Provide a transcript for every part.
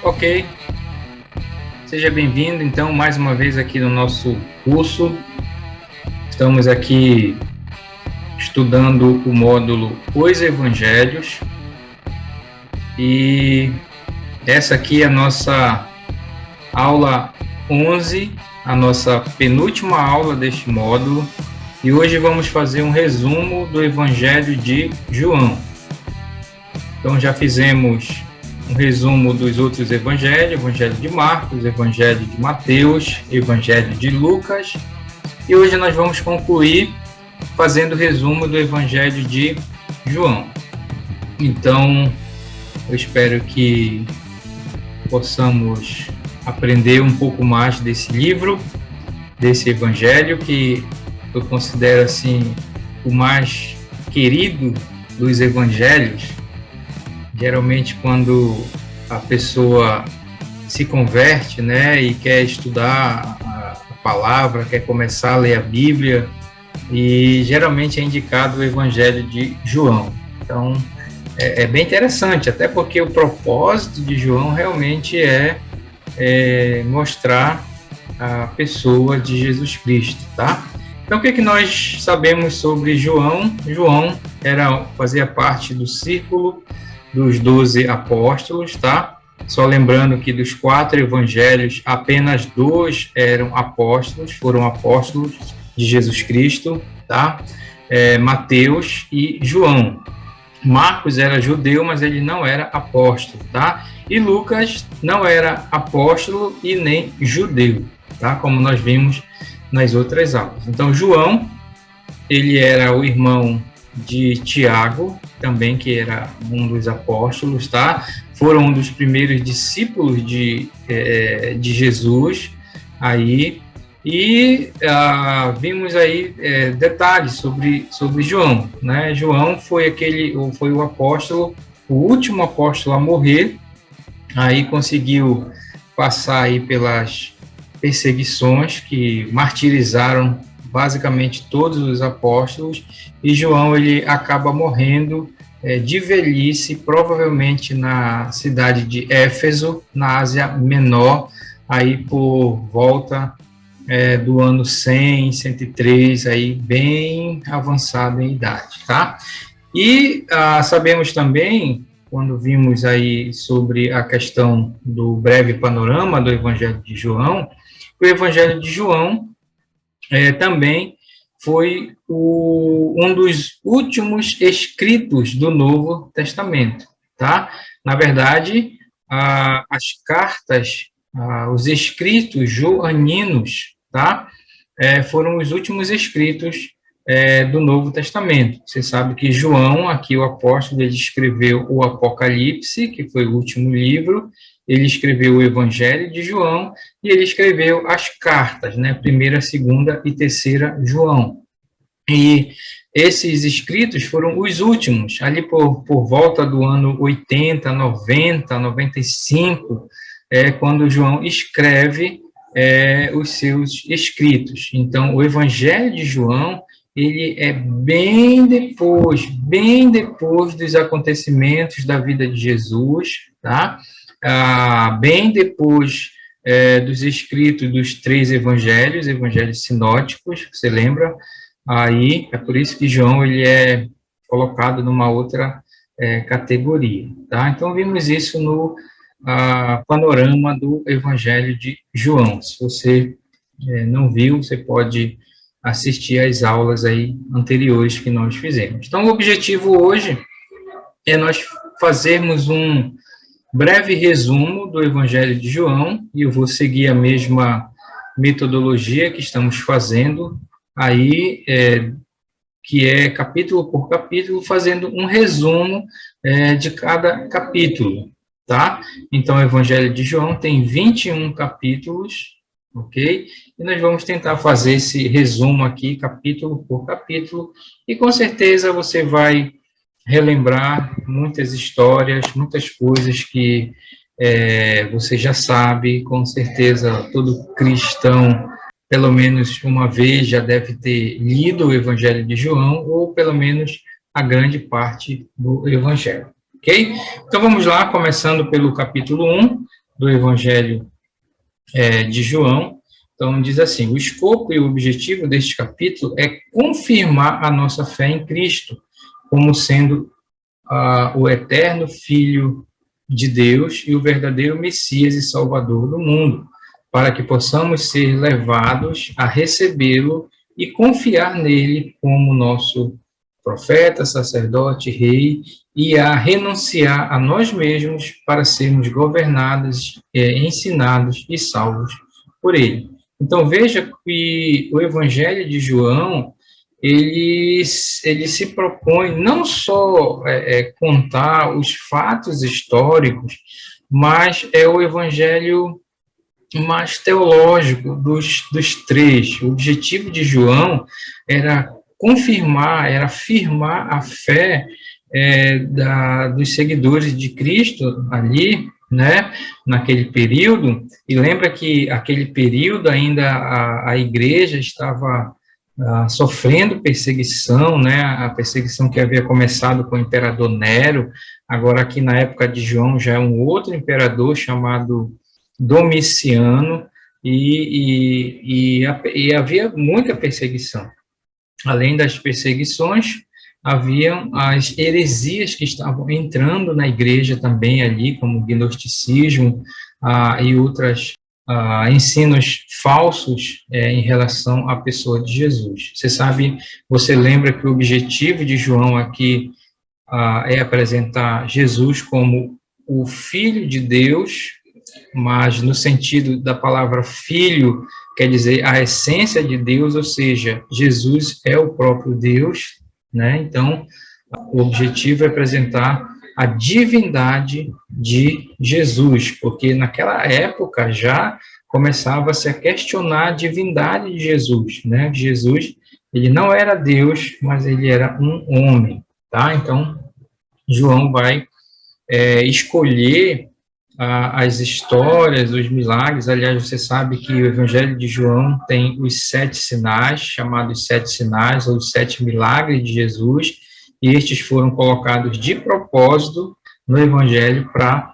Ok, seja bem-vindo, então, mais uma vez aqui no nosso curso. Estamos aqui estudando o módulo Os Evangelhos e essa aqui é a nossa aula 11, a nossa penúltima aula deste módulo, e hoje vamos fazer um resumo do Evangelho de João. Então, já fizemos um resumo dos outros evangelhos, Evangelho de Marcos, Evangelho de Mateus, Evangelho de Lucas, e hoje nós vamos concluir fazendo o resumo do Evangelho de João. Então, eu espero que possamos aprender um pouco mais desse livro, desse evangelho, que eu considero assim o mais querido dos evangelhos. Geralmente, quando a pessoa se converte, né, e quer estudar a palavra, quer começar a ler a Bíblia, e geralmente é indicado o Evangelho de João. Então, é bem interessante, até porque o propósito de João realmente é mostrar a pessoa de Jesus Cristo, tá? Então, o que nós sabemos sobre João? João fazia parte do círculo dos 12 apóstolos, tá? Só lembrando que dos 4 evangelhos, apenas 2 foram apóstolos de Jesus Cristo, tá? Mateus e João. Marcos era judeu, mas ele não era apóstolo, tá? E Lucas não era apóstolo e nem judeu, tá? Como nós vimos nas outras aulas. Então, João, ele era o irmão de Tiago, também, que era um dos apóstolos, tá? Foram um dos primeiros discípulos de Jesus aí, e vimos aí detalhes sobre João, né? João foi o apóstolo, o último apóstolo a morrer, aí conseguiu passar aí pelas perseguições que martirizaram basicamente todos os apóstolos, e João ele acaba morrendo de velhice, provavelmente na cidade de Éfeso, na Ásia Menor, aí por volta do ano 100, 103, aí bem avançado em idade, tá? E sabemos também, quando vimos aí sobre a questão do breve panorama do Evangelho de João, o Evangelho de João também foi um dos últimos escritos do Novo Testamento, tá? Na verdade, as cartas, os escritos joaninos, tá? Foram os últimos escritos do Novo Testamento. Você sabe que João, aqui o apóstolo, ele escreveu o Apocalipse, que foi o último livro, ele escreveu o Evangelho de João, e ele escreveu as cartas, né? 1ª, 2ª e 3ª João. E esses escritos foram os últimos, ali por volta do ano 80, 90, 95, quando João escreve os seus escritos. Então, o Evangelho de João, ele é bem depois dos acontecimentos da vida de Jesus, tá? Bem depois dos escritos dos 3 evangelhos sinóticos, você lembra? Aí, é por isso que João ele é colocado numa outra categoria, tá? Então, vimos isso no panorama do Evangelho de João. Se você não viu, você pode assistir às aulas aí anteriores que nós fizemos. Então, o objetivo hoje é nós fazermos um breve resumo do Evangelho de João, e eu vou seguir a mesma metodologia que estamos fazendo aí, que é capítulo por capítulo, fazendo um resumo de cada capítulo, tá? Então, o Evangelho de João tem 21 capítulos, ok? E nós vamos tentar fazer esse resumo aqui, capítulo por capítulo, e com certeza você vai relembrar muitas histórias, muitas coisas que você já sabe, com certeza todo cristão, pelo menos uma vez, já deve ter lido o Evangelho de João, ou pelo menos a grande parte do Evangelho, ok? Então vamos lá, começando pelo capítulo 1, do Evangelho de João. Então, diz assim: o escopo e o objetivo deste capítulo é confirmar a nossa fé em Cristo como sendo o eterno Filho de Deus e o verdadeiro Messias e Salvador do mundo, para que possamos ser levados a recebê-lo e confiar nele como nosso profeta, sacerdote, rei, e a renunciar a nós mesmos para sermos governados, ensinados e salvos por ele. Então, veja que o Evangelho de João, ele se propõe não só contar os fatos históricos, mas é o Evangelho mais teológico dos três. O objetivo de João era confirmar, era afirmar a fé dos seguidores de Cristo ali, né, naquele período. E lembra que aquele período ainda a igreja estava sofrendo perseguição, né, a perseguição que havia começado com o imperador Nero. Agora aqui na época de João já é um outro imperador chamado Domiciano, e havia muita perseguição. Além das perseguições, haviam as heresias que estavam entrando na igreja também ali, como o gnosticismo e outros ensinos falsos em relação à pessoa de Jesus. Você lembra que o objetivo de João aqui é apresentar Jesus como o Filho de Deus, mas no sentido da palavra filho, quer dizer a essência de Deus, ou seja, Jesus é o próprio Deus, né? Então, o objetivo é apresentar a divindade de Jesus, porque naquela época já começava-se a questionar a divindade de Jesus, né? Jesus, ele não era Deus, mas ele era um homem, tá? Então, João vai escolher as histórias, os milagres. Aliás, você sabe que o Evangelho de João tem os 7 sinais, chamados 7 sinais, ou os 7 milagres de Jesus, e estes foram colocados de propósito no Evangelho para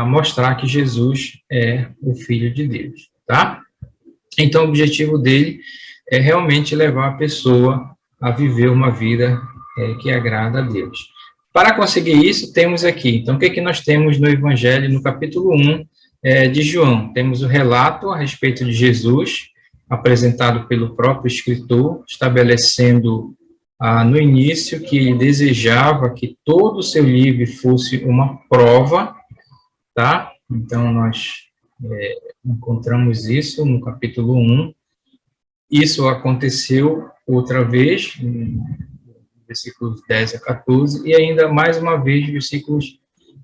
mostrar que Jesus é o Filho de Deus, tá? Então, o objetivo dele é realmente levar a pessoa a viver uma vida que agrada a Deus. Para conseguir isso, temos aqui, então, o que nós temos no Evangelho, no capítulo 1 de João? Temos o relato a respeito de Jesus, apresentado pelo próprio escritor, estabelecendo no início que ele desejava que todo o seu livro fosse uma prova, tá? Então, nós encontramos isso no capítulo 1. Isso aconteceu outra vez, versículos 10 a 14, e ainda mais uma vez, versículos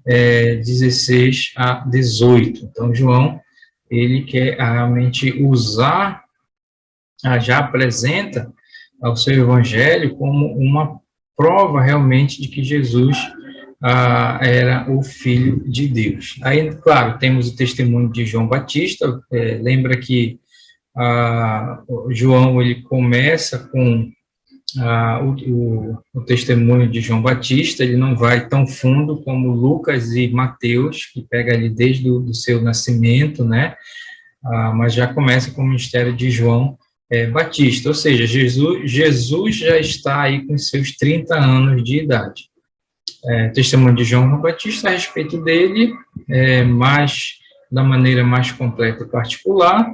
16 a 18. Então, João, ele quer realmente usar, já apresenta ao seu evangelho como uma prova realmente de que Jesus era o Filho de Deus. Aí, claro, temos o testemunho de João Batista. Lembra que João, ele começa com o testemunho de João Batista. Ele não vai tão fundo como Lucas e Mateus, que pega ali desde o seu nascimento, né? Mas já começa com o ministério de João Batista, ou seja, Jesus já está aí com seus 30 anos de idade. Testemunho de João Batista a respeito dele, mas da maneira mais completa e particular.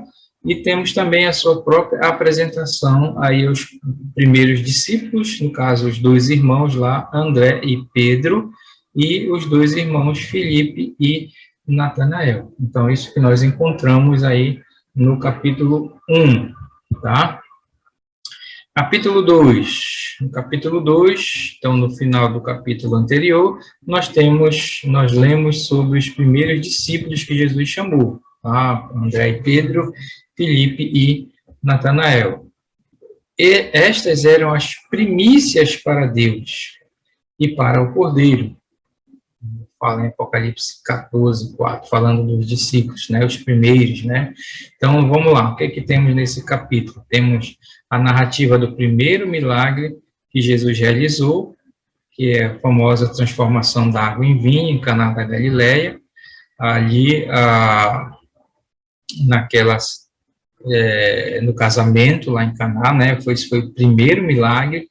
E temos também a sua própria apresentação aí aos primeiros discípulos, no caso, os 2 irmãos lá, André e Pedro, e os 2 irmãos, Filipe e Natanael. Então, isso que nós encontramos aí no capítulo 1, tá? Capítulo 2. No capítulo 2, então, no final do capítulo anterior, nós lemos sobre os primeiros discípulos que Jesus chamou, tá? André e Pedro, Filipe e Natanael. E estas eram as primícias para Deus e para o Cordeiro. Fala em Apocalipse 14, 4, falando dos discípulos, né, os primeiros, né? Então, vamos lá, o que é que temos nesse capítulo? Temos a narrativa do primeiro milagre que Jesus realizou, que é a famosa transformação da água em vinho em Caná da Galileia. ali no casamento lá em Caná, né? Esse foi o primeiro milagre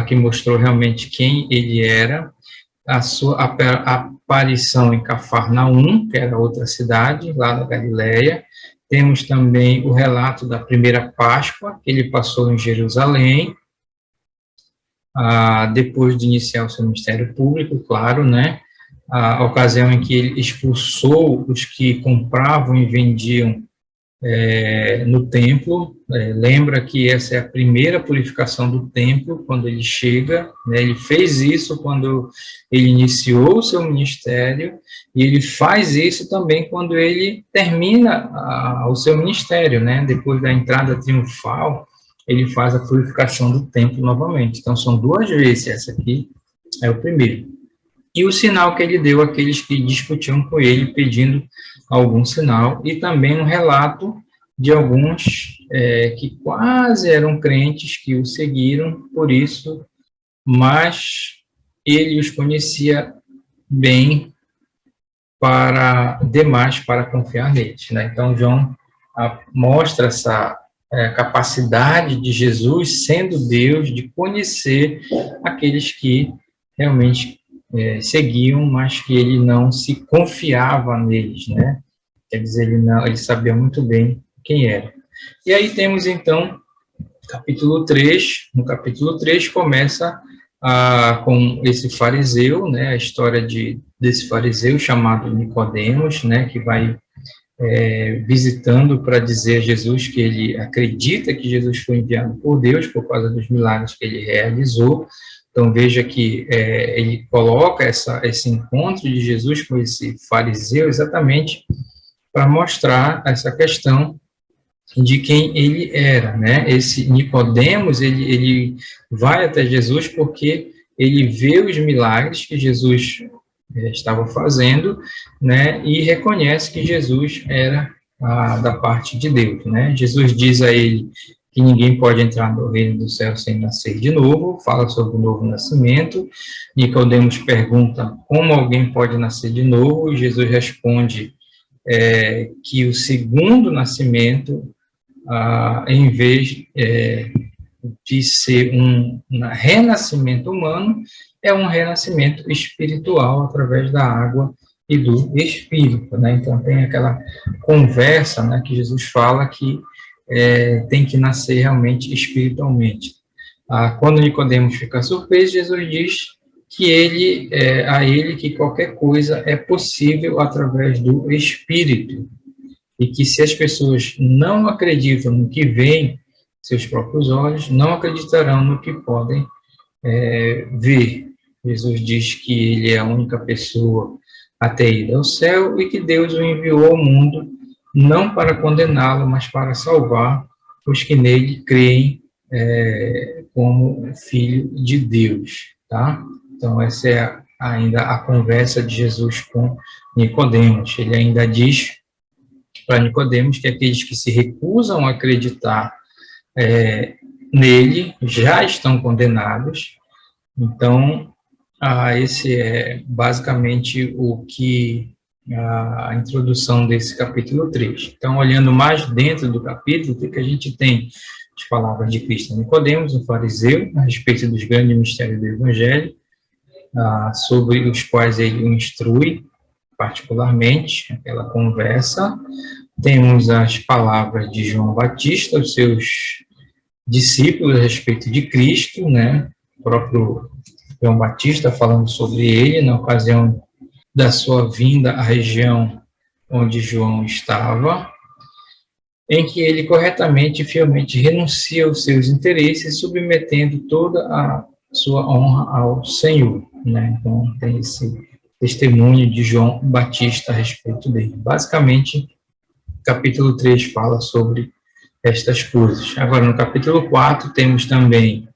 que mostrou realmente quem ele era. A sua aparição em Cafarnaum, que era outra cidade lá na Galileia. Temos também o relato da primeira Páscoa, que ele passou em Jerusalém, depois de iniciar o seu ministério público, claro, né? A ocasião em que ele expulsou os que compravam e vendiam no templo. Lembra que essa é a primeira purificação do templo, quando ele chega, né? Ele fez isso quando ele iniciou o seu ministério, e ele faz isso também quando ele termina o seu ministério, né? Depois da entrada triunfal, ele faz a purificação do templo novamente. Então, são 2 vezes, essa aqui é o primeiro. E o sinal que ele deu àqueles que discutiam com ele, pedindo algum sinal, e também um relato de alguns que quase eram crentes, que o seguiram por isso, mas ele os conhecia bem demais para confiar neles, né? Então, João mostra essa capacidade de Jesus, sendo Deus, de conhecer aqueles que realmente seguiam, mas que ele não se confiava neles, né? Quer dizer, ele sabia muito bem quem era. E aí temos, então, capítulo 3. No capítulo 3 começa com esse fariseu, né? A história desse fariseu chamado Nicodemos, né? Que vai visitando para dizer a Jesus que ele acredita que Jesus foi enviado por Deus por causa dos milagres que ele realizou. Então, veja que ele coloca esse encontro de Jesus com esse fariseu exatamente para mostrar essa questão de quem ele era, né? Esse Nicodemos, ele vai até Jesus porque ele vê os milagres que Jesus estava fazendo, né? E reconhece que Jesus era da parte de Deus, né? Jesus diz a ele que ninguém pode entrar no reino do céu sem nascer de novo, fala sobre o novo nascimento. Nicodemos pergunta como alguém pode nascer de novo, e Jesus responde que o segundo nascimento, em vez de ser um renascimento humano, é um renascimento espiritual através da água e do Espírito, né? Então, tem aquela conversa, né, que Jesus fala que tem que nascer realmente espiritualmente. Quando Nicodemos fica surpreso, Jesus diz que a ele que qualquer coisa é possível através do Espírito, e que se as pessoas não acreditam no que veem seus próprios olhos, não acreditarão no que podem ver. Jesus diz que ele é a única pessoa a ter ido ao céu e que Deus o enviou ao mundo não para condená-lo, mas para salvar os que nele creem como filho de Deus, tá? Então, essa é ainda a conversa de Jesus com Nicodemos. Ele ainda diz para Nicodemos que aqueles que se recusam a acreditar nele já estão condenados. Então, esse é basicamente o que a introdução desse capítulo 3. Então, olhando mais dentro do capítulo, o que a gente tem? As palavras de Cristo a Nicodemos, um fariseu, a respeito dos grandes mistérios do Evangelho, sobre os quais ele o instrui, particularmente, aquela conversa. Temos as palavras de João Batista, os seus discípulos a respeito de Cristo, né? O próprio João Batista falando sobre ele na ocasião da sua vinda à região onde João estava, em que ele corretamente e fielmente renuncia aos seus interesses, submetendo toda a sua honra ao Senhor, né? Então, tem esse testemunho de João Batista a respeito dele. Basicamente, capítulo 3 fala sobre estas coisas. Agora, no capítulo 4, temos também,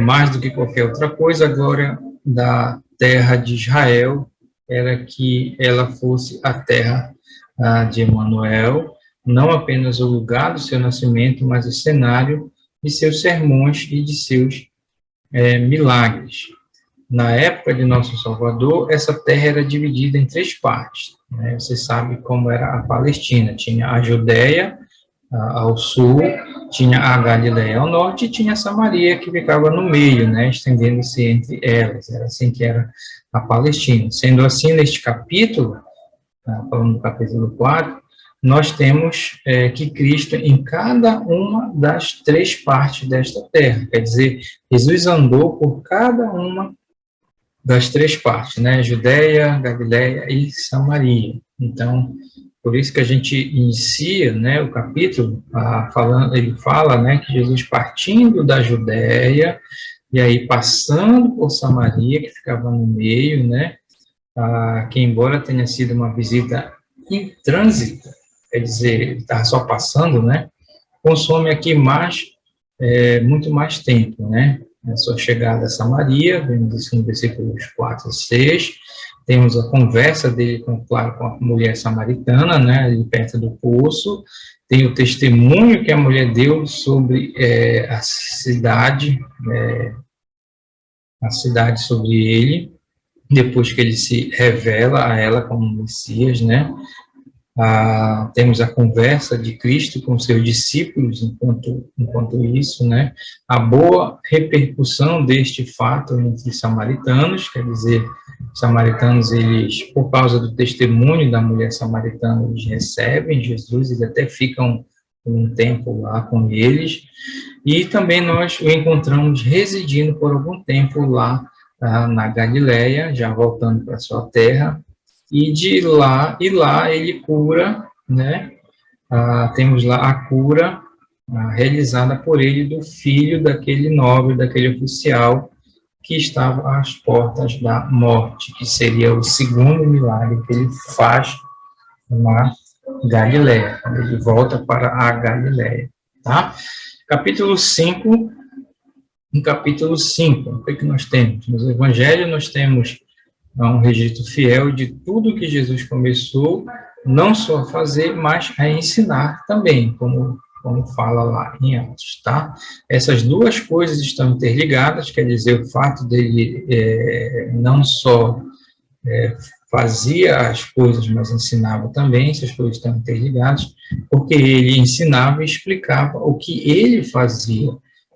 mais do que qualquer outra coisa, a glória da terra de Israel era que ela fosse a terra de Emanuel, não apenas o lugar do seu nascimento, mas o cenário de seus sermões e de seus milagres. na época de Nosso Salvador, essa terra era dividida em 3 partes, né? Você sabe como era a Palestina. Tinha a Judéia ao sul, tinha a Galileia ao norte e tinha a Samaria, que ficava no meio, né, estendendo-se entre elas. Era assim que era a Palestina. Sendo assim, neste capítulo, falando do capítulo 4, nós temos que Cristo em cada uma das 3 partes desta terra. Quer dizer, Jesus andou por cada uma das 3 partes, né? Judéia, Galileia e Samaria. Então, por isso que a gente inicia, né, o capítulo falando, ele fala, né, que Jesus partindo da Judéia e aí passando por Samaria, que ficava no meio, né, que embora tenha sido uma visita em trânsito, quer dizer, ele estava só passando, né, consome aqui muito mais tempo, né, a sua chegada a Samaria, vemos isso no versículos 4 e 6, temos a conversa dele, claro, com a mulher samaritana, né, ali perto do poço, tem o testemunho que a mulher deu sobre a cidade sobre ele, depois que ele se revela a ela como Messias, né, temos a conversa de Cristo com seus discípulos enquanto isso, né? A boa repercussão deste fato entre os samaritanos, quer dizer, os samaritanos, eles, por causa do testemunho da mulher samaritana, eles recebem Jesus, eles até ficam um tempo lá com eles, e também nós o encontramos residindo por algum tempo lá na Galileia, já voltando para sua terra, e lá ele cura, né? Temos lá a cura realizada por ele do filho daquele nobre, daquele oficial que estava às portas da morte, que seria o segundo milagre que ele faz na Galileia, quando ele volta para a Galileia, tá? Capítulo 5, no capítulo 5, o que nós temos? No Evangelho nós temos um registro fiel de tudo que Jesus começou, não só a fazer, mas a ensinar também, como fala lá em Atos, tá? Essas duas coisas estão interligadas, quer dizer, o fato dele não só fazia as coisas, mas ensinava também, essas coisas estão interligadas, porque ele ensinava e explicava o que ele fazia,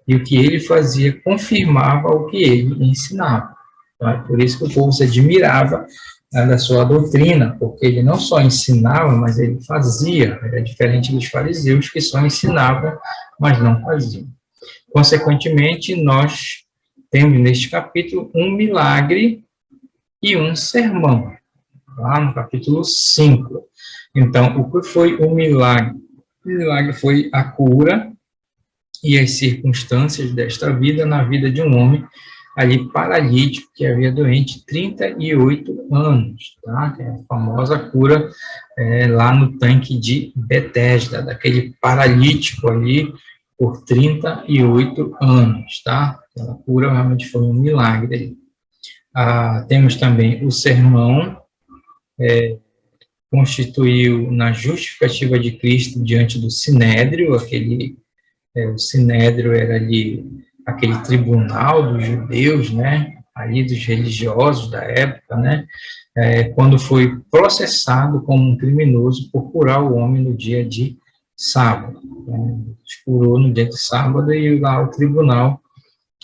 e o que ele fazia confirmava o que ele ensinava. Então, é por isso que o povo se admirava da sua doutrina, porque ele não só ensinava, mas ele fazia. Era diferente dos fariseus, que só ensinavam, mas não faziam. Consequentemente, nós temos neste capítulo um milagre e um sermão, lá no capítulo 5. Então, o que foi o milagre? O milagre foi a cura e as circunstâncias desta vida na vida de um homem ali paralítico, que havia doente 38 anos, tá? Que é a famosa cura lá no tanque de Betesda, daquele paralítico ali por 38 anos, tá? Aquela cura realmente foi um milagre. Temos também o sermão, constituiu na justificativa de Cristo diante do Sinédrio, o Sinédrio era ali aquele tribunal dos judeus, né, ali dos religiosos da época, né, quando foi processado como um criminoso por curar o homem no dia de sábado. Curou no dia de sábado e lá o tribunal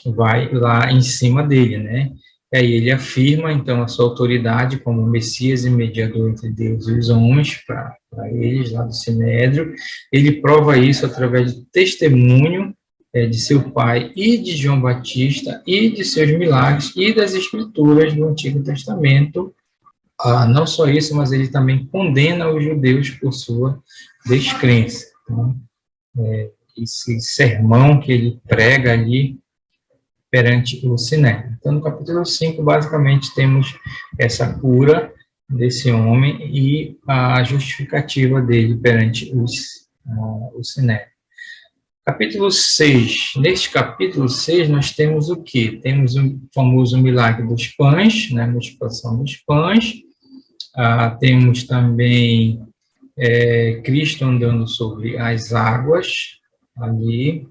vai lá em cima dele, né, e aí ele afirma, então, a sua autoridade como Messias e mediador entre Deus e os homens, para eles, lá do Sinédrio. Ele prova isso através do testemunho de seu pai e de João Batista, e de seus milagres, e das escrituras do Antigo Testamento. Não só isso, mas ele também condena os judeus por sua descrença. Então, esse sermão que ele prega ali perante o Sinédrio. Então, no capítulo 5, basicamente, temos essa cura desse homem e a justificativa dele perante o Sinédrio. Capítulo 6. Neste capítulo 6, nós temos o quê? Temos o famoso milagre dos pães, né, a multiplicação dos pães. Temos também Cristo andando sobre as águas ali.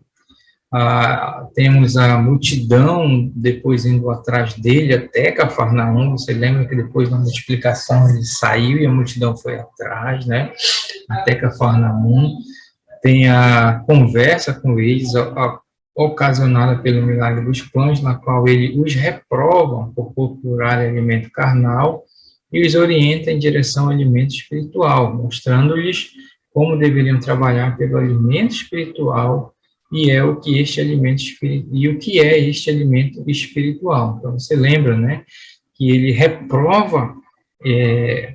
Temos a multidão depois indo atrás dele até Cafarnaum. Você lembra que depois na multiplicação ele saiu e a multidão foi atrás, né? Até Cafarnaum. Tem a conversa com eles, ocasionada pelo milagre dos pães, na qual ele os reprova por procurarem alimento carnal e os orienta em direção ao alimento espiritual, mostrando-lhes como deveriam trabalhar pelo alimento espiritual e o que é este alimento espiritual. Então você lembra, né, que ele reprova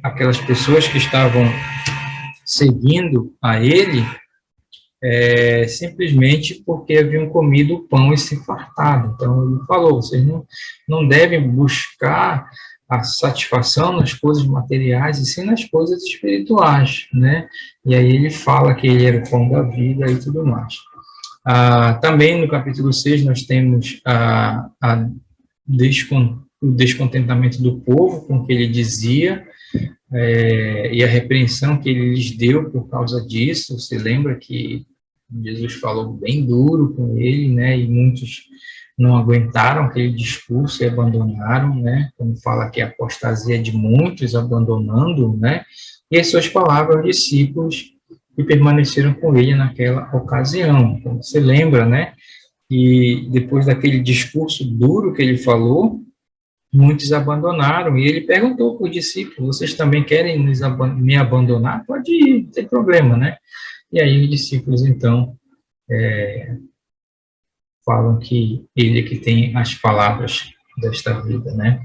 aquelas pessoas que estavam seguindo a ele simplesmente porque haviam comido o pão e se fartado. Então ele falou: vocês não devem buscar a satisfação nas coisas materiais e sim nas coisas espirituais, né? E aí ele fala que ele era o pão da vida e tudo mais. Também no capítulo 6 nós temos o descontentamento do povo com o que ele dizia, e a repreensão que ele lhes deu por causa disso. Você lembra que Jesus falou bem duro com ele, né? E muitos não aguentaram aquele discurso e abandonaram, né? Como fala aqui, a apostasia de muitos abandonando, né? E as suas palavras, os discípulos que permaneceram com ele naquela ocasião. Então, você lembra, né? E depois daquele discurso duro que ele falou, muitos abandonaram, e ele perguntou para os discípulos: vocês também querem me abandonar? Pode ir, não tem problema, né? E aí os discípulos, então, falam que ele é que tem as palavras desta vida, né?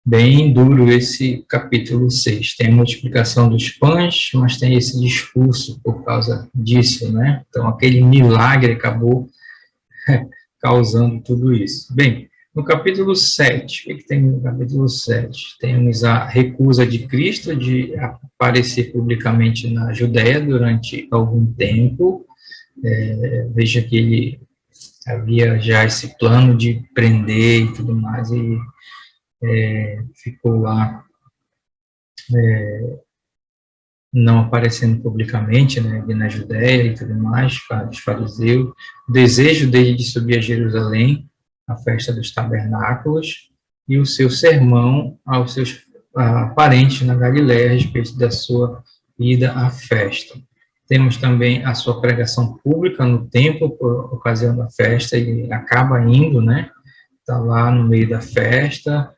Bem duro esse capítulo 6. Tem a multiplicação dos pães, mas tem esse discurso por causa disso, né? Então, aquele milagre acabou causando tudo isso. Bem, no capítulo 7, o que tem no capítulo 7? Temos a recusa de Cristo de aparecer publicamente na Judéia durante algum tempo. Veja que ele havia já esse plano de prender e tudo mais, e ficou lá não aparecendo publicamente, né, ali na Judéia e tudo mais, os fariseus. O desejo dele de subir a Jerusalém, a festa dos tabernáculos, e o seu sermão aos seus parentes na Galiléia a respeito da sua ida à festa. Temos também a sua pregação pública no templo por ocasião da festa. Ele acaba indo, né? Está lá no meio da festa.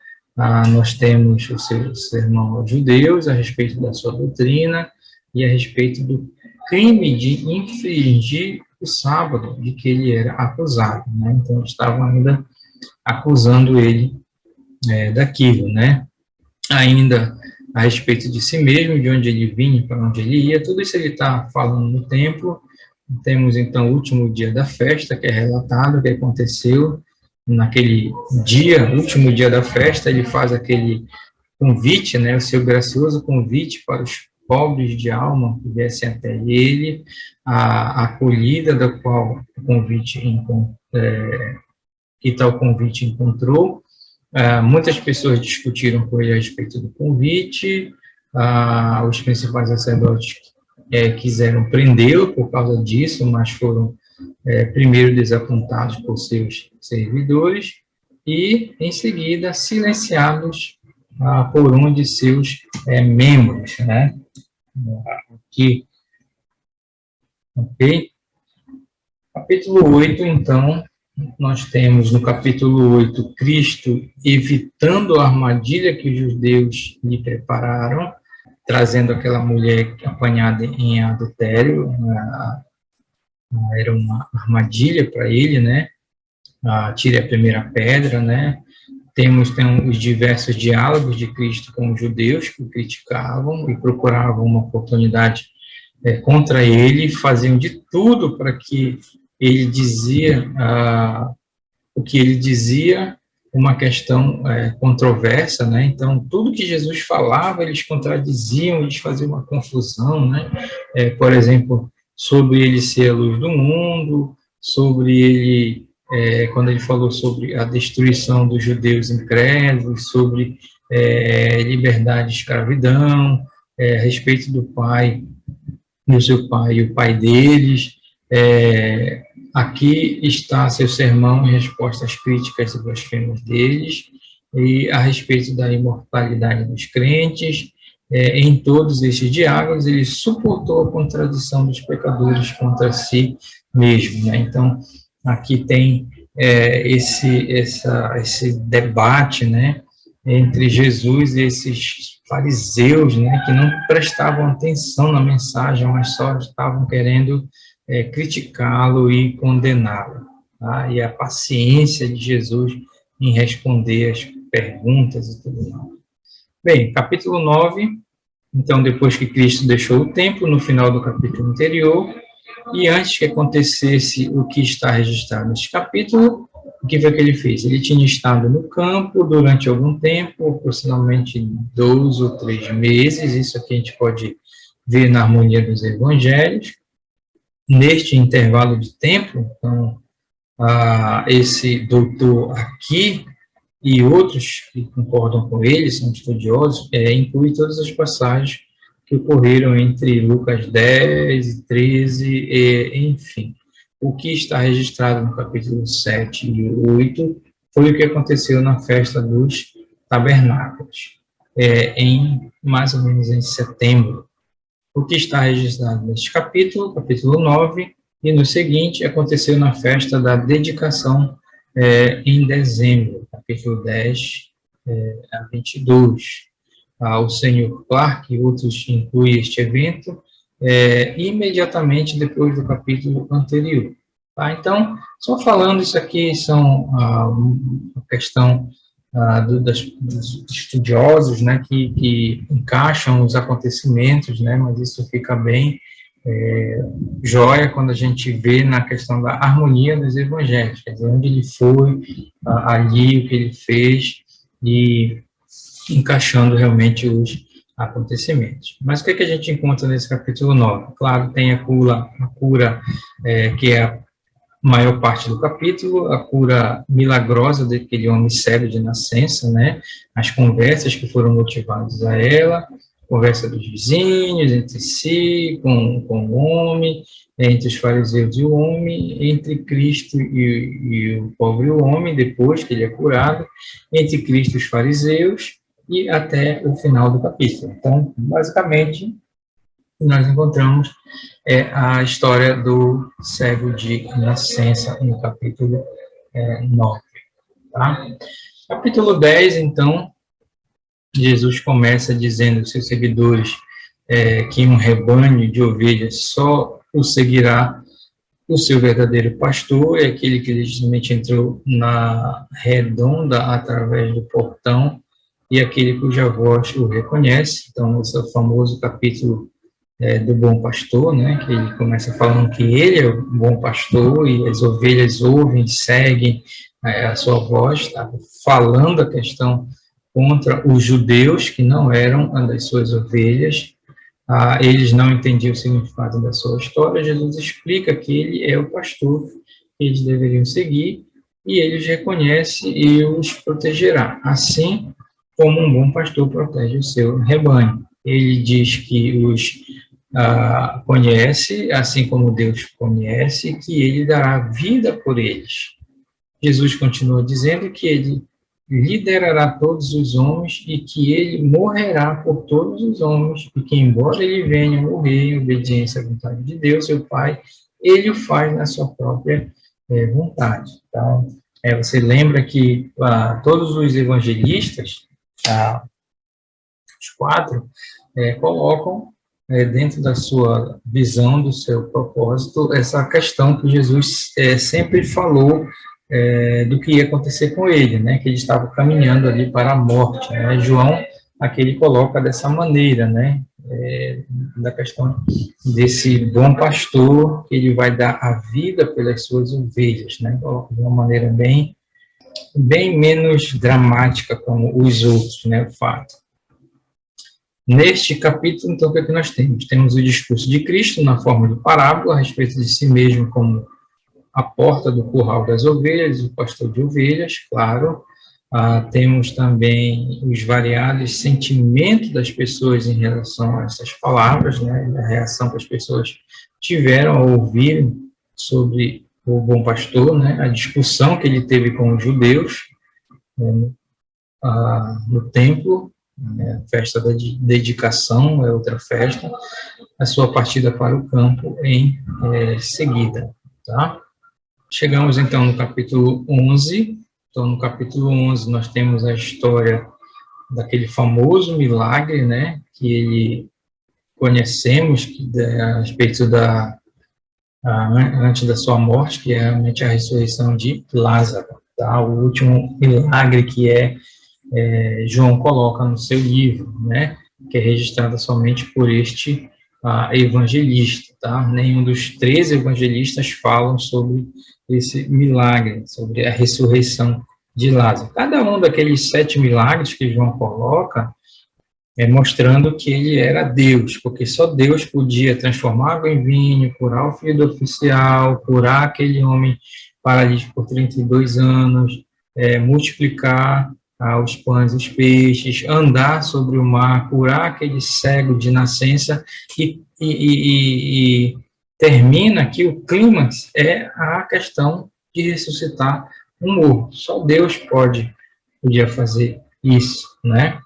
Nós temos o seu sermão aos judeus a respeito da sua doutrina e a respeito do crime de infringir o sábado, de que ele era acusado, né? Então, estavam ainda acusando ele daquilo, né? Ainda a respeito de si mesmo, de onde ele vinha, para onde ele ia, tudo isso ele está falando no templo. Temos, então, o último dia da festa, que é relatado o que aconteceu naquele dia, último dia da festa. Ele faz aquele convite, né, o seu gracioso convite para os pobres de alma que viessem até ele, a acolhida da qual o convite que tal convite encontrou. Muitas pessoas discutiram com ele a respeito do convite. Os principais sacerdotes quiseram prendê-lo por causa disso, mas foram primeiro desapontados por seus servidores e, em seguida, silenciados por um de seus membros, né? Aqui, ok? Capítulo 8, então, nós temos no capítulo 8 Cristo evitando a armadilha que os judeus lhe prepararam, trazendo aquela mulher apanhada em adultério. Era uma armadilha para ele, né? Tire a primeira pedra, né? Temos os diversos diálogos de Cristo com os judeus que o criticavam e procuravam uma oportunidade contra ele, faziam de tudo para que ele dizia o que ele dizia, uma questão controversa, né? Então, tudo que Jesus falava, eles contradiziam, eles faziam uma confusão, né? Por exemplo, sobre ele ser a luz do mundo, sobre ele, quando ele falou sobre a destruição dos judeus incrédulos, sobre liberdade e escravidão, a respeito do pai, do seu pai e o pai deles, aqui está seu sermão em resposta às críticas e blasfêmias deles, e a respeito da imortalidade dos crentes. Em todos estes diálogos, ele suportou a contradição dos pecadores contra si mesmo, né? Então, aqui tem esse debate, né, entre Jesus e esses fariseus, né, que não prestavam atenção na mensagem, mas só estavam querendo criticá-lo e condená-lo, tá? E a paciência de Jesus em responder as perguntas e tudo mais. Bem, capítulo 9, então, depois que Cristo deixou o templo, no final do capítulo anterior, e antes que acontecesse o que está registrado neste capítulo, o que foi que ele fez? Ele tinha estado no campo durante algum tempo, aproximadamente 2 ou 3 meses, isso aqui a gente pode ver na harmonia dos evangelhos. Neste intervalo de tempo, então, esse doutor aqui e outros que concordam com ele, são estudiosos, inclui todas as passagens que ocorreram entre Lucas 10 e 13, enfim. O que está registrado no capítulo 7 e 8 foi o que aconteceu na festa dos tabernáculos, em mais ou menos em setembro. O que está registrado neste capítulo, capítulo 9, e no seguinte, aconteceu na festa da dedicação em dezembro, capítulo 10 a 22. O senhor Clark e outros incluem este evento imediatamente depois do capítulo anterior. Tá? Então, só falando isso aqui, são uma questão dos estudiosos, né, que encaixam os acontecimentos, né, mas isso fica bem joia quando a gente vê na questão da harmonia dos evangelhos, quer dizer, onde ele foi, ali, o que ele fez, e encaixando realmente os acontecimentos. Mas o que a gente encontra nesse capítulo 9? Claro, tem a cura que é a maior parte do capítulo, a cura milagrosa daquele homem cego de nascença, né? As conversas que foram motivadas a ela, conversa dos vizinhos, entre si, com o homem, entre os fariseus e o homem, entre Cristo e o pobre homem, depois que ele é curado, entre Cristo e os fariseus, e até o final do capítulo. Então, basicamente, nós encontramos a história do cego de nascença no capítulo 9. Tá? Capítulo 10, então, Jesus começa dizendo aos seus seguidores que um rebanho de ovelhas só o seguirá o seu verdadeiro pastor, é aquele que legitimamente entrou na redonda através do portão, e aquele cuja voz o reconhece. Então, esse é o famoso capítulo do bom pastor, né, que ele começa falando que ele é o bom pastor e as ovelhas ouvem, seguem a sua voz, tá? Falando a questão contra os judeus que não eram uma das suas ovelhas, eles não entendiam o significado da sua história. Jesus explica que ele é o pastor que eles deveriam seguir, e ele os reconhece e os protegerá, assim como um bom pastor protege o seu rebanho. Ele diz que os conhece, assim como Deus conhece, que ele dará vida por eles. Jesus continua dizendo que ele liderará todos os homens e que ele morrerá por todos os homens, e que, embora ele venha morrer em obediência à vontade de Deus, seu Pai, ele o faz na sua própria vontade. Então, você lembra que todos os evangelistas, os 4, colocam dentro da sua visão, do seu propósito, essa questão que Jesus sempre falou do que ia acontecer com ele, né, que ele estava caminhando ali para a morte, né? João, aqui ele coloca dessa maneira, né, da questão desse bom pastor, que ele vai dar a vida pelas suas ovelhas, né, coloca de uma maneira bem menos dramática como os outros, né, o fato. Neste capítulo, então, o que é que nós temos? Temos o discurso de Cristo na forma de parábola, a respeito de si mesmo como a porta do curral das ovelhas, o pastor de ovelhas, claro. Temos também os variados sentimentos das pessoas em relação a essas palavras, né, a reação que as pessoas tiveram ao ouvir sobre o bom pastor, né, a discussão que ele teve com os judeus, né, no templo, né, a festa da dedicação é outra festa, a sua partida para o campo em seguida, tá? Chegamos, então, no capítulo 11. Então, no capítulo 11, nós temos a história daquele famoso milagre, né, que ele conhecemos a respeito antes da sua morte, que é realmente a ressurreição de Lázaro, tá? O último milagre que João coloca no seu livro, né, que é registrado somente por este evangelista, tá? Nenhum dos 13 evangelistas falam sobre esse milagre, sobre a ressurreição de Lázaro. Cada um daqueles 7 milagres que João coloca mostrando que ele era Deus, porque só Deus podia transformar água em vinho, curar o filho do oficial, curar aquele homem paralítico por 32 anos, multiplicar os pães e os peixes, andar sobre o mar, curar aquele cego de nascença e termina que o clímax é a questão de ressuscitar um morto. Só Deus podia fazer isso, né?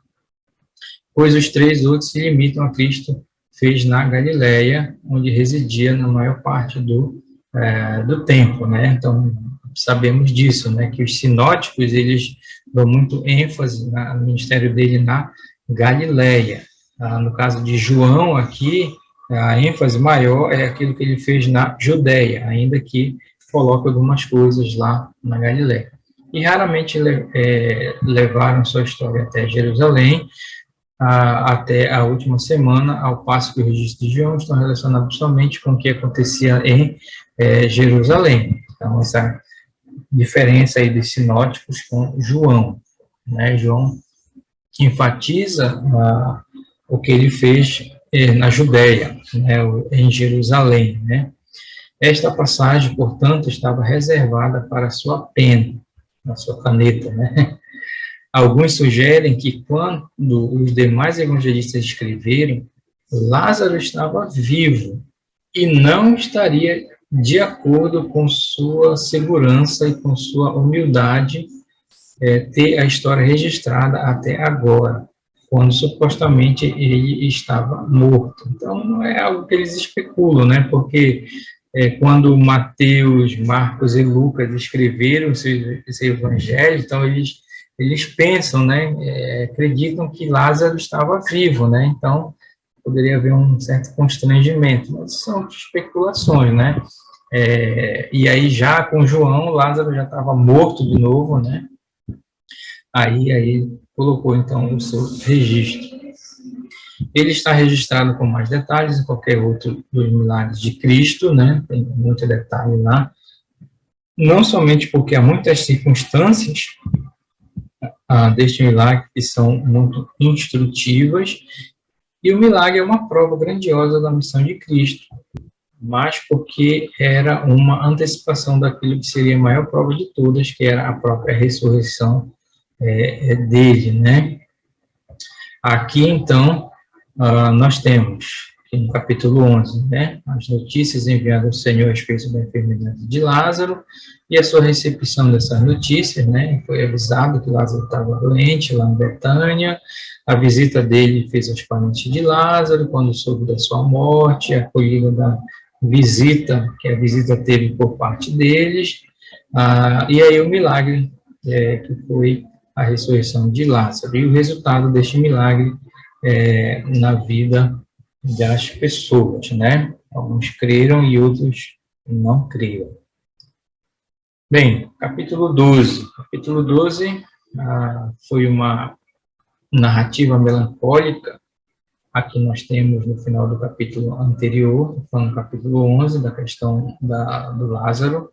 Pois os 3 outros se limitam a Cristo fez na Galileia, onde residia na maior parte do tempo, né? Então, sabemos disso, né? Que os sinóticos, eles dão muito ênfase no ministério dele na Galileia. No caso de João, aqui, a ênfase maior é aquilo que ele fez na Judeia, ainda que coloca algumas coisas lá na Galileia. E raramente levaram sua história até Jerusalém, até a última semana, ao passo que os registros de João estão relacionados somente com o que acontecia em Jerusalém. Então, essa diferença aí dos sinóticos com João, né? João enfatiza o que ele fez na Judéia, né? Em Jerusalém, né? Esta passagem, portanto, estava reservada para a sua pena, na sua caneta, né? Alguns sugerem que quando os demais evangelistas escreveram, Lázaro estava vivo e não estaria de acordo com sua segurança e com sua humildade ter a história registrada até agora, quando supostamente ele estava morto. Então, não é algo que eles especulam, né? Porque quando Mateus, Marcos e Lucas escreveram esse evangelho, então eles pensam, né, acreditam que Lázaro estava vivo, né, então poderia haver um certo constrangimento, mas são especulações, né, e aí já com João, Lázaro já estava morto de novo, né, aí colocou então o seu registro. Ele está registrado com mais detalhes em qualquer outro dos milagres de Cristo, né, tem muito detalhe lá, não somente porque há muitas circunstâncias deste milagre que são muito instrutivas, e o milagre é uma prova grandiosa da missão de Cristo, mas porque era uma antecipação daquilo que seria a maior prova de todas, que era a própria ressurreição dele, né? Aqui, então, nós temos, no capítulo 11, né, as notícias enviadas ao Senhor a respeito da enfermidade de Lázaro, e a sua recepção dessas notícias, né, foi avisado que Lázaro estava doente lá em Betânia, a visita dele fez aos parentes de Lázaro, quando soube da sua morte, a acolhida da visita, que a visita teve por parte deles, e aí o milagre, que foi a ressurreição de Lázaro, e o resultado deste milagre na vida das pessoas, né? Alguns creram e outros não creram. Bem, capítulo 12. Capítulo 12 foi uma narrativa melancólica. Aqui nós temos no final do capítulo anterior, falando do capítulo 11, da questão do Lázaro,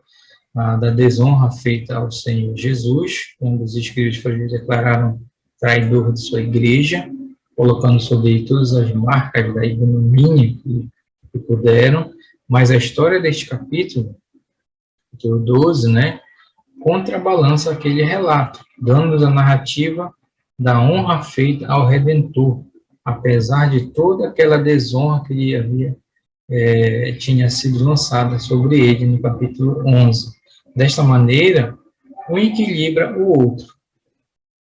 da desonra feita ao Senhor Jesus, quando os escribas declararam traidor de sua igreja, colocando sobre ele todas as marcas da ignomínia que puderam, mas a história deste capítulo 12, né, contrabalança aquele relato, dando-nos a narrativa da honra feita ao Redentor, apesar de toda aquela desonra que lhe havia tinha sido lançada sobre ele no capítulo 11. Desta maneira, um equilibra o outro.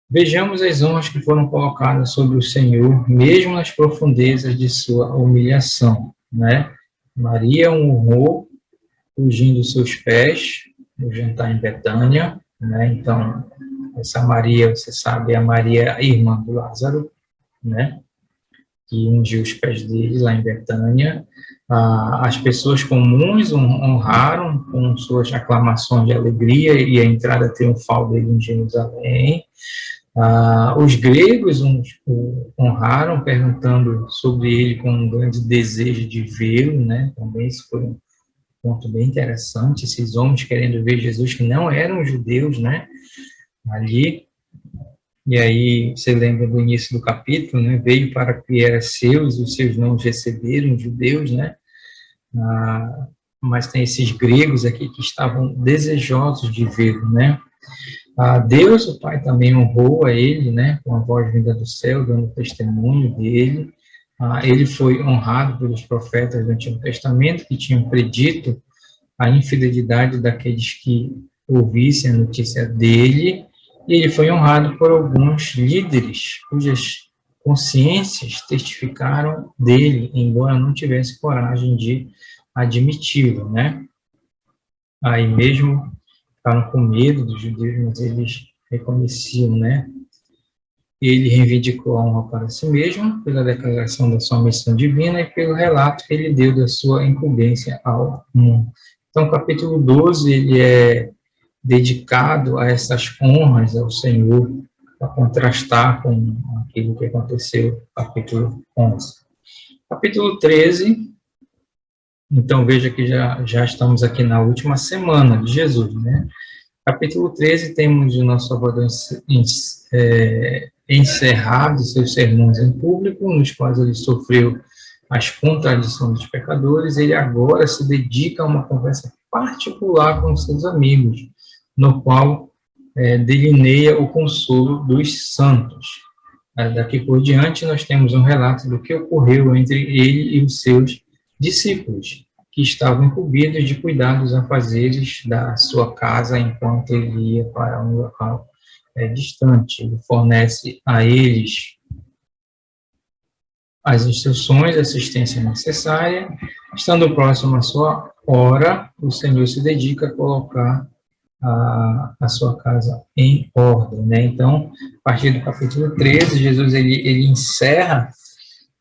Vejamos as honras que foram colocadas sobre o Senhor, mesmo nas profundezas de sua humilhação, né? Maria o honrou, ungindo os seus pés, no jantar em Betânia, né? Então, essa Maria, você sabe, é a Maria, irmã do Lázaro, né? Que ungiu os pés dele lá em Betânia. As pessoas comuns honraram com suas aclamações de alegria e a entrada triunfal dele em Jerusalém. Os gregos o honraram, perguntando sobre ele com um grande desejo de vê-lo, né? Também isso foi um ponto bem interessante, esses homens querendo ver Jesus, que não eram judeus, né? Ali, e aí você lembra do início do capítulo, né? Veio para que era seus, os seus não os receberam, judeus, né? Mas tem esses gregos aqui que estavam desejosos de vê-lo, né? Deus, o Pai, também honrou a ele, né, com a voz vinda do céu, dando testemunho dele. Ele foi honrado pelos profetas do Antigo Testamento, que tinham predito a infidelidade daqueles que ouvissem a notícia dele, e ele foi honrado por alguns líderes, cujas consciências testificaram dele, embora não tivesse coragem de admiti-lo, né? Aí mesmo ficaram com medo dos judeus, mas eles reconheciam, né? Ele reivindicou a honra para si mesmo, pela declaração da sua missão divina e pelo relato que ele deu da sua incumbência ao mundo. Então, o capítulo 12, ele é dedicado a essas honras ao Senhor, para contrastar com aquilo que aconteceu no capítulo 11. Capítulo 13, então veja que já estamos aqui na última semana de Jesus, né? Capítulo 13, temos o nosso Salvador encerrado seus sermões em público, nos quais ele sofreu as contradições dos pecadores. Ele agora se dedica a uma conversa particular com seus amigos, no qual delineia o consolo dos santos. Daqui por diante, nós temos um relato do que ocorreu entre ele e os seus discípulos, que estavam incumbidos de cuidar dos afazeres da sua casa enquanto ele ia para um local distante. Ele fornece a eles as instruções, a assistência necessária. Estando próximo à sua hora, o Senhor se dedica a colocar a sua casa em ordem, né? Então, a partir do capítulo 13, Jesus ele encerra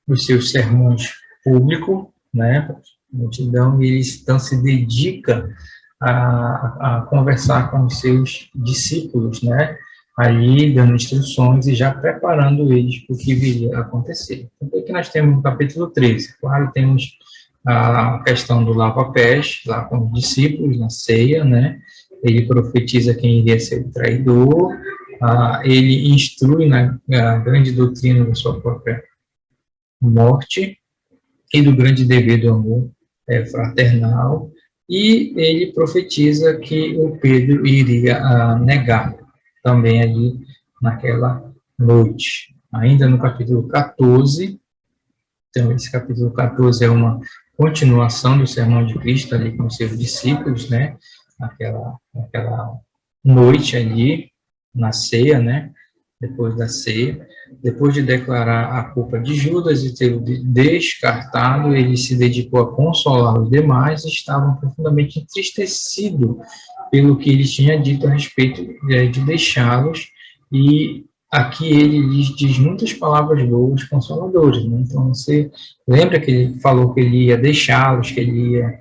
os seus sermões públicos, né? Multidão, e ele então se dedica a conversar com os seus discípulos, né? Ali dando instruções e já preparando eles para o que viria a acontecer. Então, o que nós temos no capítulo 13? Claro, temos a questão do lava-pés, lá com os discípulos, na ceia, né? Ele profetiza quem iria ser o traidor, ele instrui na grande doutrina da sua própria morte e do grande dever do amor fraternal, e ele profetiza que o Pedro iria negar também ali naquela noite. Ainda no capítulo 14, então esse capítulo 14 é uma continuação do sermão de Cristo ali com os seus discípulos, né? Aquela noite ali na ceia, né? Depois da ceia, depois de declarar a culpa de Judas e tê-lo descartado, ele se dedicou a consolar os demais e estavam profundamente entristecidos pelo que ele tinha dito a respeito de deixá-los, e aqui ele lhes diz muitas palavras boas, consoladoras, né? Então, você lembra que ele falou que ele ia deixá-los, que ele ia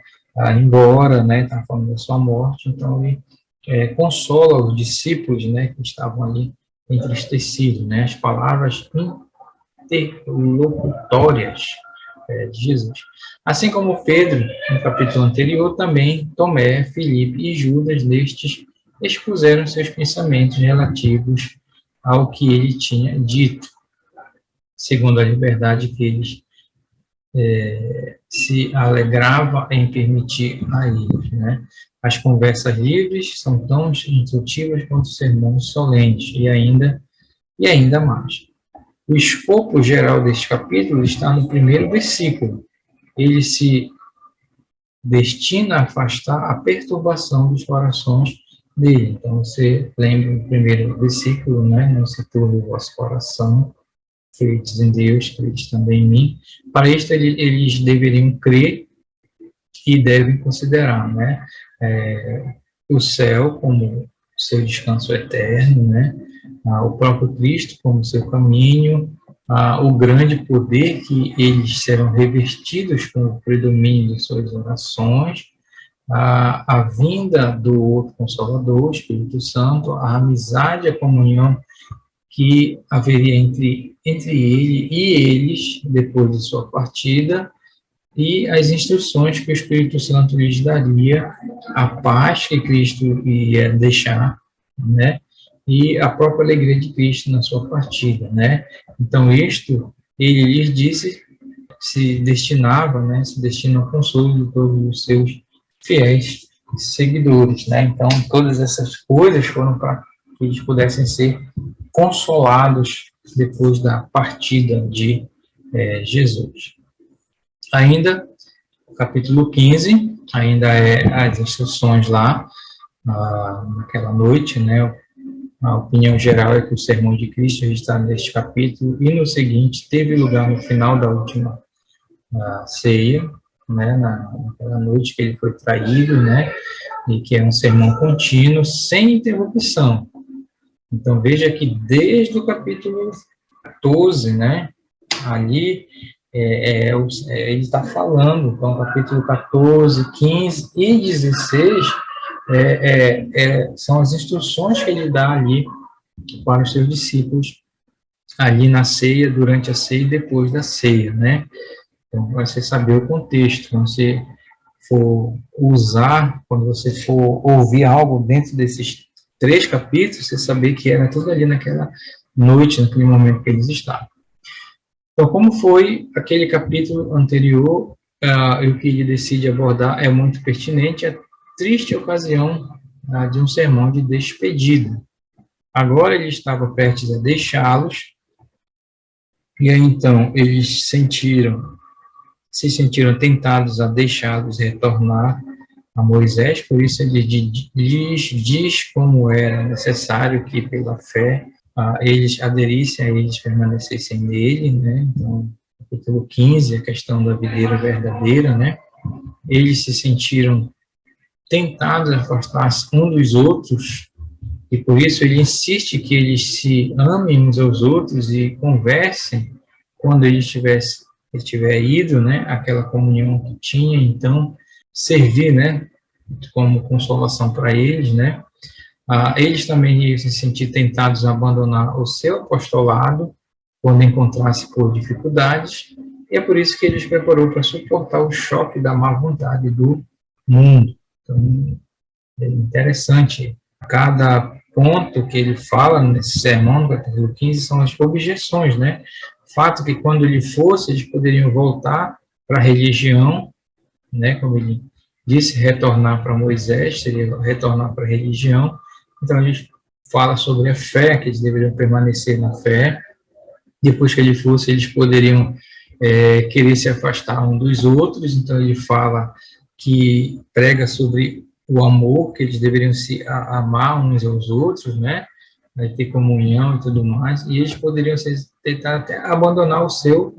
embora, né? Estava falando da sua morte, então ele consola os discípulos, né? Que estavam ali entristecidos, né? As palavras interlocutórias de Jesus. Assim como Pedro, no capítulo anterior, também Tomé, Filipe e Judas, nestes, expuseram seus pensamentos relativos ao que ele tinha dito, segundo a liberdade que eles se alegrava em permitir a eles, né? As conversas livres são tão instrutivas quanto os sermões solenes, e ainda mais. O escopo geral deste capítulo está no primeiro versículo. Ele se destina a afastar a perturbação dos corações dele. Então, você lembra o primeiro versículo, né? Não se turbe o vosso coração, credes em Deus, credes também em mim. Para isto, eles deveriam crer e devem considerar, né? O céu como seu descanso eterno, né? O próprio Cristo como seu caminho, o grande poder que eles serão revestidos com o predomínio de suas orações, a vinda do outro Consolador, o Espírito Santo, a amizade, a comunhão que haveria entre ele e eles depois de sua partida, e as instruções que o Espírito Santo lhes daria, a paz que Cristo ia deixar, né? E a própria alegria de Cristo na sua partida, né? Então, isto, ele lhes disse, se destinava, né? Se destina ao consolo de todos os seus fiéis seguidores, né? Então, todas essas coisas foram para que eles pudessem ser consolados depois da partida de Jesus. Ainda, capítulo 15, ainda as instruções lá, naquela noite, né? A opinião geral é que o sermão de Cristo está neste capítulo e no seguinte teve lugar no final da última ceia, né? Naquela noite que ele foi traído, né? E que é um sermão contínuo, sem interrupção. Então, veja que desde o capítulo 14, né? Ali, ele está falando, então, capítulo 14, 15 e 16, são as instruções que ele dá ali para os seus discípulos, ali na ceia, durante a ceia e depois da ceia, né? Então, você saber o contexto, quando você for usar, quando você for ouvir algo dentro desses 3 capítulos, você saber que era tudo ali naquela noite, naquele momento que eles estavam. Então, como foi aquele capítulo anterior, o que ele decide abordar é muito pertinente, a triste ocasião de um sermão de despedida. Agora ele estava prestes a deixá-los, e aí então eles se sentiram tentados a deixá-los retornar a Moisés, por isso ele lhes diz como era necessário que pela fé eles aderissem, eles permanecessem nele, né? Então, capítulo 15, a questão da videira verdadeira, né? Eles se sentiram tentados a afastar-se um dos outros, e por isso ele insiste que eles se amem uns aos outros e conversem quando ele tiver ido, né? Aquela comunhão que tinha, então, servir, né? Como consolação para eles, né? Eles também iam se sentir tentados a abandonar o seu apostolado quando encontrasse por dificuldades, e é por isso que ele os preparou para suportar o choque da má vontade do mundo. Então, é interessante, cada ponto que ele fala nesse sermão, no capítulo 15, são as objeções, né? O fato que quando ele fosse, eles poderiam voltar para a religião, né? Como ele disse, retornar para Moisés, seria retornar para a religião. Então, a gente fala sobre a fé, que eles deveriam permanecer na fé. Depois que ele fosse, eles poderiam querer se afastar um dos outros. Então, ele fala que prega sobre o amor, que eles deveriam se amar uns aos outros, né? Vai ter comunhão e tudo mais. E eles poderiam tentar até abandonar a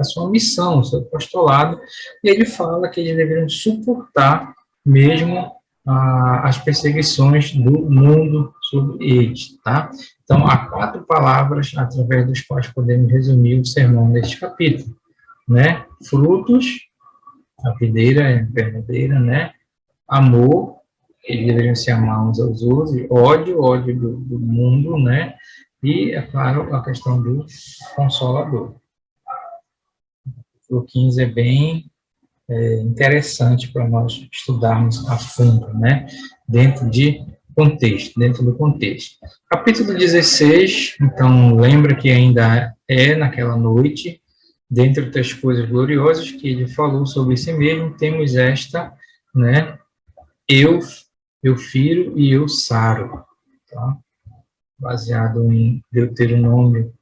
sua missão, o seu apostolado. E ele fala que eles deveriam suportar mesmo as perseguições do mundo sobre eles, tá? Então, há 4 palavras através das quais podemos resumir o sermão deste capítulo, né? Frutos, a videira é verdadeira, né? Amor, eles deveriam se amar uns aos outros, ódio do mundo, né? E, é claro, a questão do Consolador. O 15 é bem interessante para nós estudarmos a fundo, né? Dentro do contexto. Capítulo 16, então, lembra que ainda é naquela noite, dentre outras coisas gloriosas que ele falou sobre si mesmo, temos esta, né? Eu firo e eu saro, tá? Baseado em Deuteronômio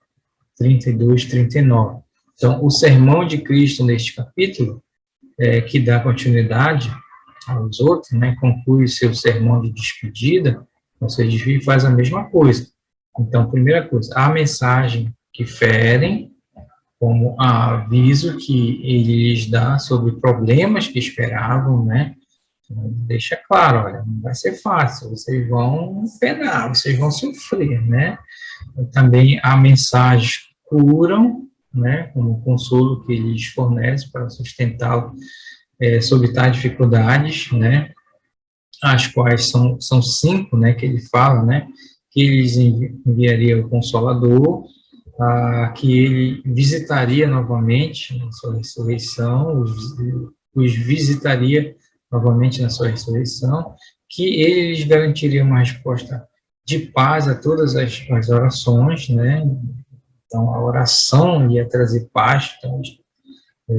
32, 39. Então, o sermão de Cristo neste capítulo, que dá continuidade aos outros, né, conclui o seu sermão de despedida, você desvia e faz a mesma coisa. Então, primeira coisa, a mensagem que ferem, como aviso que ele lhes dá sobre problemas que esperavam, né, deixa claro, olha, não vai ser fácil, vocês vão penar, vocês vão sofrer, né? Também há mensagens que curam, né, como consolo que eles fornecem para sustentá-lo sobre tais dificuldades, né, as quais são 5, né, que ele fala, né, que eles enviaria o Consolador, que ele visitaria novamente na sua ressurreição, os visitaria novamente na sua ressurreição, que ele lhes garantiria uma resposta de paz a todas as orações, né? Então, a oração ia trazer paz, então,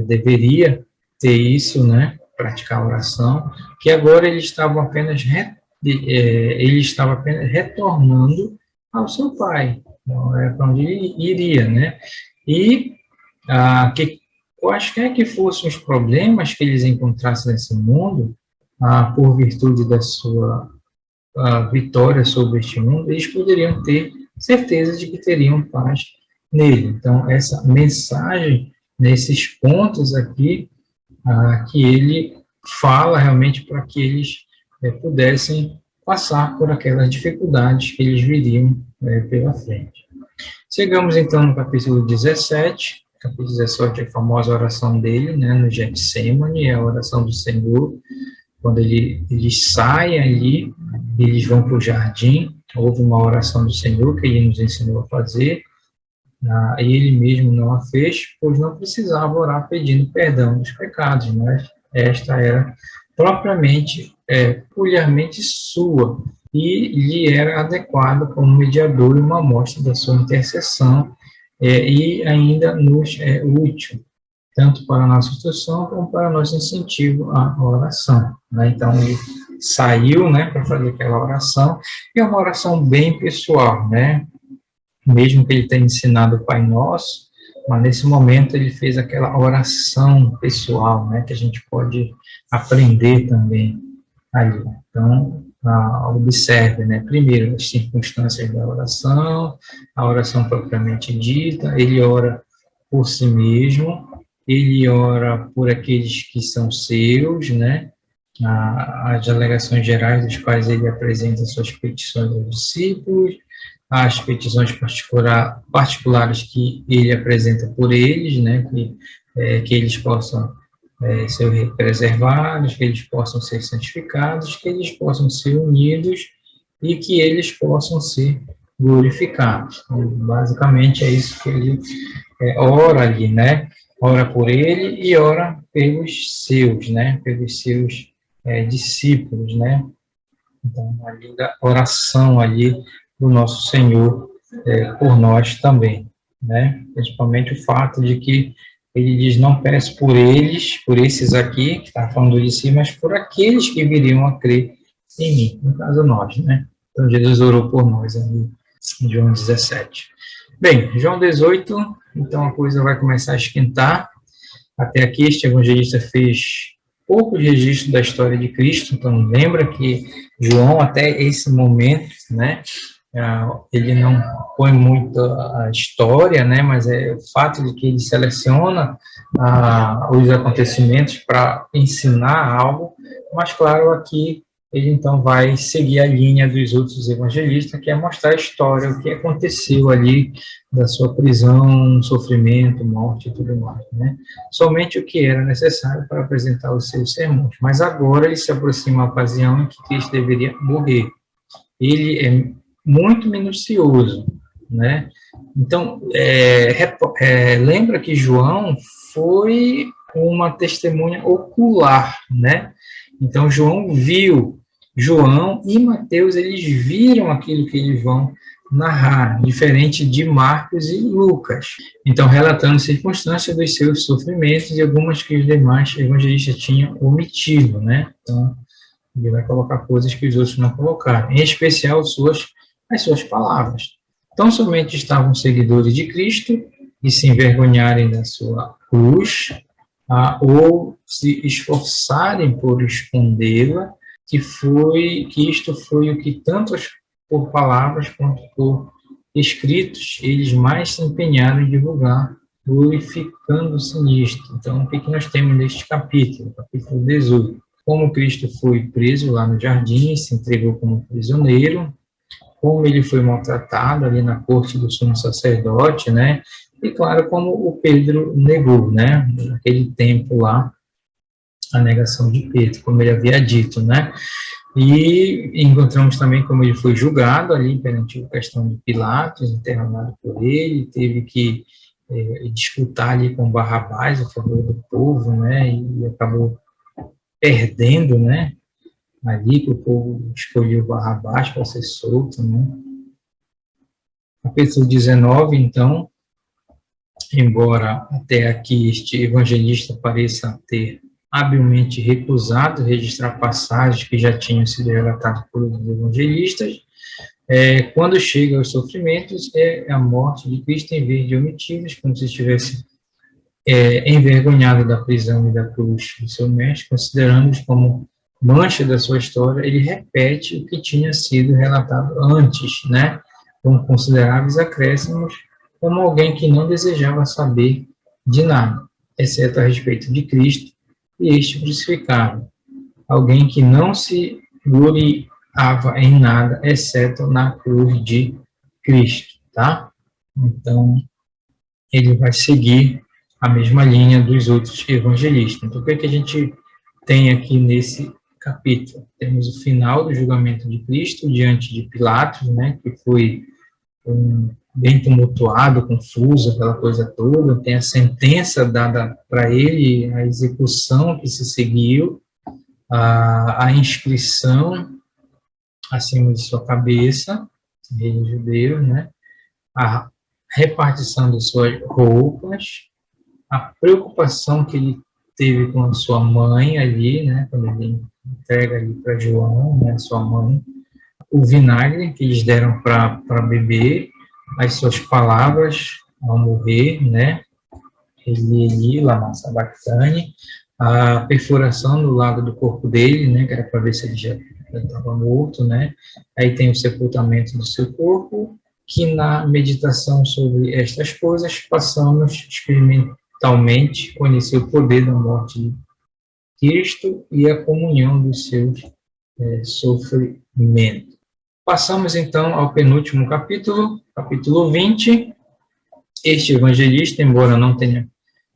deveria ter isso, né? Praticar a oração, que agora ele estava apenas retornando ao seu Pai, então, é para onde ele iria, né? E quaisquer que fossem os problemas que eles encontrassem nesse mundo, por virtude da sua vitória sobre este mundo, eles poderiam ter certeza de que teriam paz nele. Então, essa mensagem, nesses pontos aqui, que ele fala realmente para que eles pudessem passar por aquelas dificuldades que eles viriam pela frente. Chegamos, então, no capítulo 17. Capítulo 17 é a famosa oração dele, né, no Getsêmani, é a oração do Senhor, quando eles saem ali, eles vão para o jardim, houve uma oração do Senhor que ele nos ensinou a fazer, e ele mesmo não a fez, pois não precisava orar pedindo perdão dos pecados, mas esta era propriamente, peculiarmente sua, e lhe era adequada como mediador e uma amostra da sua intercessão, e ainda nos é útil, tanto para a nossa instrução como para nosso incentivo à oração, né? Então, ele saiu, né, para fazer aquela oração, e é uma oração bem pessoal, né? Mesmo que ele tenha ensinado o Pai Nosso, mas nesse momento ele fez aquela oração pessoal, né, que a gente pode aprender também ali. Então, observe, né, primeiro as circunstâncias da oração, a oração propriamente dita, ele ora por si mesmo, ele ora por aqueles que são seus, né, as alegações gerais dos quais ele apresenta suas petições aos discípulos, as petições particulares que ele apresenta por eles, né, que eles possam ser preservados, que eles possam ser santificados, que eles possam ser unidos e que eles possam ser glorificados. Basicamente é isso que ele ora ali, né? Ora por ele e ora pelos seus, né? Pelos seus discípulos, né? Então, uma linda oração ali do nosso Senhor por nós também, né? Principalmente o fato de que ele diz, não peço por eles, por esses aqui, que está falando de si, mas por aqueles que viriam a crer em mim, no caso nós, né? Então, Jesus orou por nós ali em João 17. Bem, João 18, então a coisa vai começar a esquentar. Até aqui, este evangelista fez poucos registros da história de Cristo, então lembra que João, até esse momento, né, ele não põe muito a história, né, mas é o fato de que ele seleciona os acontecimentos para ensinar algo, mas claro, aqui ele então vai seguir a linha dos outros evangelistas, que é mostrar a história, o que aconteceu ali da sua prisão, sofrimento, morte e tudo mais, né? Somente o que era necessário para apresentar os seus sermões. Mas agora ele se aproxima a ocasião em que Cristo deveria morrer. Ele é muito minucioso, né? Então, lembra que João foi uma testemunha ocular, né? Então, João e Mateus, eles viram aquilo que eles vão narrar, diferente de Marcos e Lucas. Então, relatando circunstâncias dos seus sofrimentos e algumas que os demais evangelistas tinham omitido, né? Então, ele vai colocar coisas que os outros não colocaram, em especial as suas palavras. Tão somente estavam seguidores de Cristo e se envergonharem da sua cruz, ou se esforçarem por escondê-la, que isto foi o que tanto por palavras quanto por escritos eles mais se empenharam em divulgar, glorificando-se nisto. Então, o que nós temos neste capítulo 18? Como Cristo foi preso lá no jardim, se entregou como prisioneiro, como ele foi maltratado ali na corte do sumo sacerdote, né? E, claro, como o Pedro negou, né? Naquele tempo lá, a negação de Pedro, como ele havia dito, né? E encontramos também como ele foi julgado ali perante a questão de Pilatos, internado por ele, teve que disputar ali com Barrabás a favor do povo, né? E acabou perdendo, né? Ali que o povo escolheu Barrabás para ser solto, né? Capítulo 19, então, embora até aqui este evangelista pareça ter habilmente recusado registrar passagens que já tinham sido relatadas por outros evangelistas, quando chega aos sofrimentos, é a morte de Cristo em vez de omitidos, como se estivesse envergonhado da prisão e da cruz do seu mestre, considerando-os como mancha da sua história, ele repete o que tinha sido relatado antes, né, com consideráveis acréscimos, como alguém que não desejava saber de nada, exceto a respeito de Cristo e este crucificado. Alguém que não se gloriava em nada, exceto na cruz de Cristo, tá? Então, ele vai seguir a mesma linha dos outros evangelistas. Então, o que a gente tem aqui nesse capítulo? Temos o final do julgamento de Cristo diante de Pilatos, né, que foi bem tumultuado, confuso, aquela coisa toda. Tem a sentença dada para ele, a execução que se seguiu, a inscrição acima de sua cabeça, rei judeu, né, a repartição de suas roupas, a preocupação que ele teve com a sua mãe ali, né, quando ele entrega ali para João, né, sua mãe, o vinagre que eles deram para beber, as suas palavras ao morrer, né, Eli, lama sabachthani, a perfuração do lado do corpo dele, né, que era para ver se ele já estava morto, né, aí tem o sepultamento do seu corpo, que na meditação sobre estas coisas passamos experimentalmente conhecer o poder da morte de Cristo e a comunhão dos seus sofrimentos. Passamos então ao penúltimo capítulo, capítulo 20. Este evangelista, embora não tenha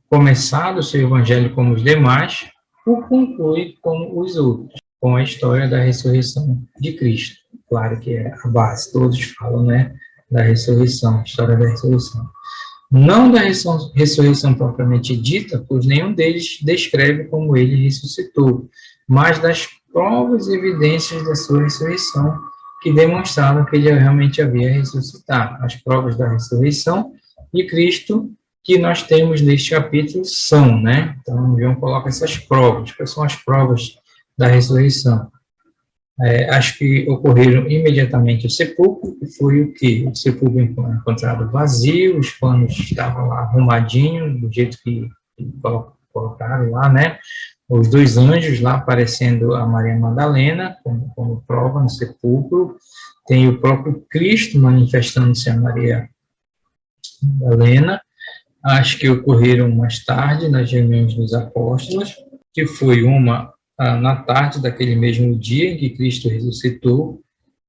começado o seu evangelho como os demais, o conclui como os outros, com a história da ressurreição de Cristo. Claro que é a base, todos falam, né, da ressurreição, história da ressurreição. Não da ressurreição propriamente dita, pois nenhum deles descreve como ele ressuscitou, mas das provas e evidências da sua ressurreição, que demonstraram que ele realmente havia ressuscitado. As provas da ressurreição de Cristo que nós temos neste capítulo são, né? Então, João coloca essas provas. Quais são as provas da ressurreição? As que ocorreram imediatamente ao sepulcro, que foi o quê? O sepulcro encontrado vazio, os panos estavam lá arrumadinhos, do jeito que colocaram lá, né? Os dois anjos lá aparecendo a Maria Madalena, como prova no sepulcro. Tem o próprio Cristo manifestando-se a Maria Madalena. As que ocorreram mais tarde, nas reuniões dos apóstolos, que foi uma na tarde daquele mesmo dia em que Cristo ressuscitou,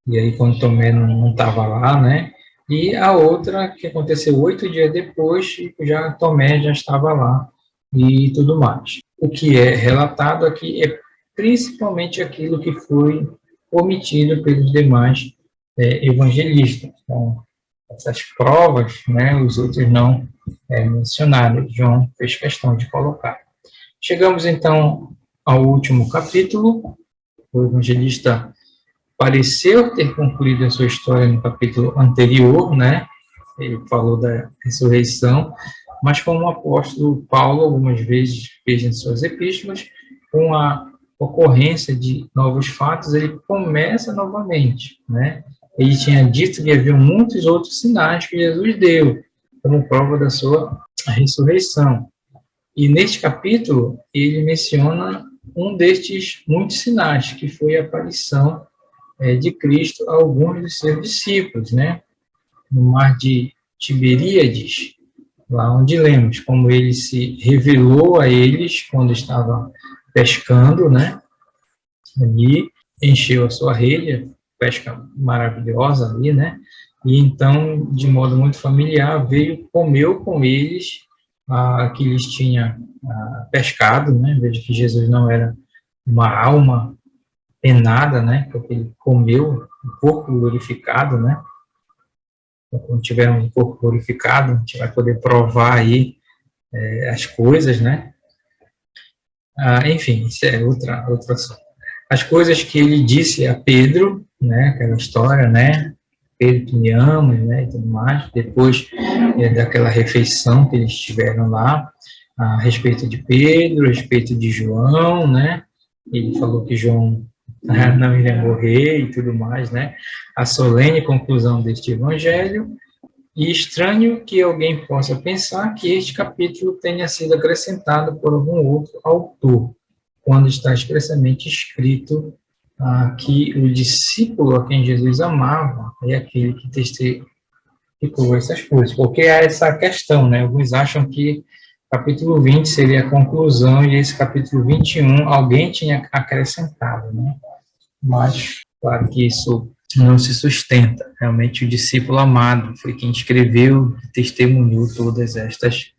e aí quando Tomé não estava lá, né? E a outra que aconteceu 8 dias depois, e já Tomé já estava lá e tudo mais. O que é relatado aqui é principalmente aquilo que foi omitido pelos demais evangelistas. Então, essas provas, né, os outros não mencionaram, João fez questão de colocar. Chegamos então ao último capítulo. O evangelista pareceu ter concluído a sua história no capítulo anterior, né? Ele falou da ressurreição, mas como o apóstolo Paulo algumas vezes fez em suas epístolas, com a ocorrência de novos fatos, ele começa novamente, né? Ele tinha dito que havia muitos outros sinais que Jesus deu, como prova da sua ressurreição. E neste capítulo, ele menciona um destes muitos sinais, que foi a aparição de Cristo a alguns dos seus discípulos, né? No mar de Tiberíades, lá onde lemos como ele se revelou a eles quando estava pescando, né? Ali encheu a sua rede, pesca maravilhosa ali, né? E então, de modo muito familiar, veio, comeu com eles que eles tinham pescado, né? Veja que Jesus não era uma alma penada, né? Porque ele comeu um corpo glorificado, né? Então, quando tiver um corpo glorificado, a gente vai poder provar aí as coisas, né? Enfim, isso é outro assunto. As coisas que ele disse a Pedro, né? Aquela história, né? Pedro que me ama, né? E tudo mais. Depois daquela refeição que eles tiveram lá, a respeito de Pedro, a respeito de João, né? Ele falou que João não iria morrer e tudo mais, né? A solene conclusão deste evangelho. E estranho que alguém possa pensar que este capítulo tenha sido acrescentado por algum outro autor, quando está expressamente escrito que o discípulo a quem Jesus amava é aquele que testificou essas coisas. Porque há essa questão, né? Alguns acham que capítulo 20 seria a conclusão e esse capítulo 21 alguém tinha acrescentado, né? Mas, claro que isso não se sustenta. Realmente o discípulo amado foi quem escreveu e testemunhou todas estas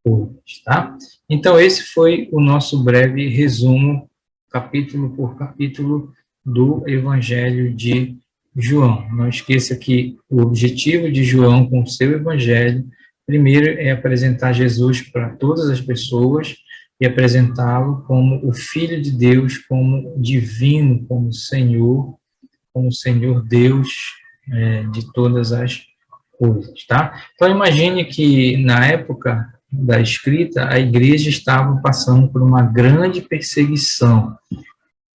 coisas, tá? Então, esse foi o nosso breve resumo, capítulo por capítulo, do Evangelho de João. Não esqueça que o objetivo de João com o seu Evangelho, primeiro, é apresentar Jesus para todas as pessoas e apresentá-lo como o Filho de Deus, como divino, como Senhor Deus de todas as coisas, tá? Então, imagine que na época da escrita, a igreja estava passando por uma grande perseguição.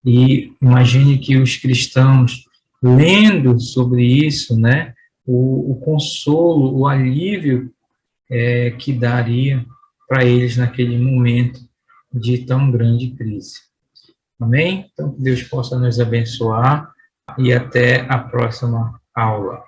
E imagine que os cristãos, lendo sobre isso, né, o consolo, o alívio que daria para eles naquele momento de tão grande crise. Amém? Então, que Deus possa nos abençoar e até a próxima aula.